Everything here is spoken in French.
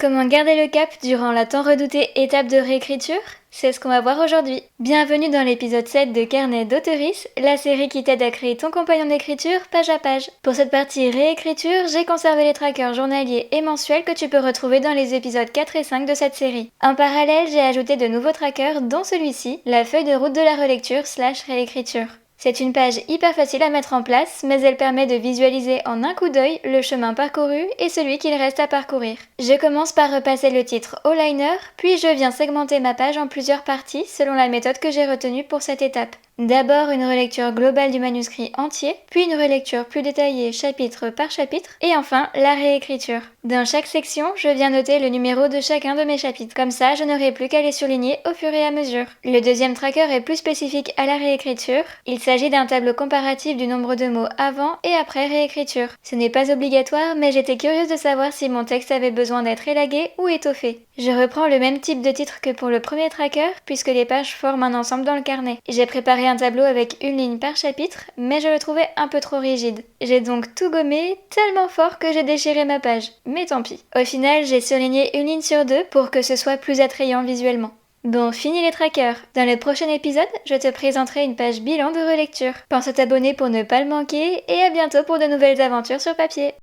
Comment garder le cap durant la tant redoutée étape de réécriture? C'est ce qu'on va voir aujourd'hui. Bienvenue dans l'épisode 7 de Carnet d'Auteurice, la série qui t'aide à créer ton compagnon d'écriture page à page. Pour cette partie réécriture, j'ai conservé les trackers journaliers et mensuels que tu peux retrouver dans les épisodes 4 et 5 de cette série. En parallèle, j'ai ajouté de nouveaux trackers, dont celui-ci, la feuille de route de la relecture / réécriture. C'est une page hyper facile à mettre en place, mais elle permet de visualiser en un coup d'œil le chemin parcouru et celui qu'il reste à parcourir. Je commence par repasser le titre au liner, puis je viens segmenter ma page en plusieurs parties selon la méthode que j'ai retenue pour cette étape. D'abord une relecture globale du manuscrit entier, puis une relecture plus détaillée chapitre par chapitre, et enfin la réécriture. Dans chaque section, je viens noter le numéro de chacun de mes chapitres. Comme ça, je n'aurai plus qu'à les surligner au fur et à mesure. Le deuxième tracker est plus spécifique à la réécriture. Il s'agit d'un tableau comparatif du nombre de mots avant et après réécriture. Ce n'est pas obligatoire, mais j'étais curieuse de savoir si mon texte avait besoin d'être élagué ou étoffé. Je reprends le même type de titre que pour le premier tracker, puisque les pages forment un ensemble dans le carnet. J'ai préparé un tableau avec une ligne par chapitre, mais je le trouvais un peu trop rigide. J'ai donc tout gommé tellement fort que j'ai déchiré ma page. Mais tant pis. Au final, j'ai surligné une ligne sur deux pour que ce soit plus attrayant visuellement. Bon, fini les trackers. Dans le prochain épisode, je te présenterai une page bilan de relecture. Pense à t'abonner pour ne pas le manquer, et à bientôt pour de nouvelles aventures sur papier.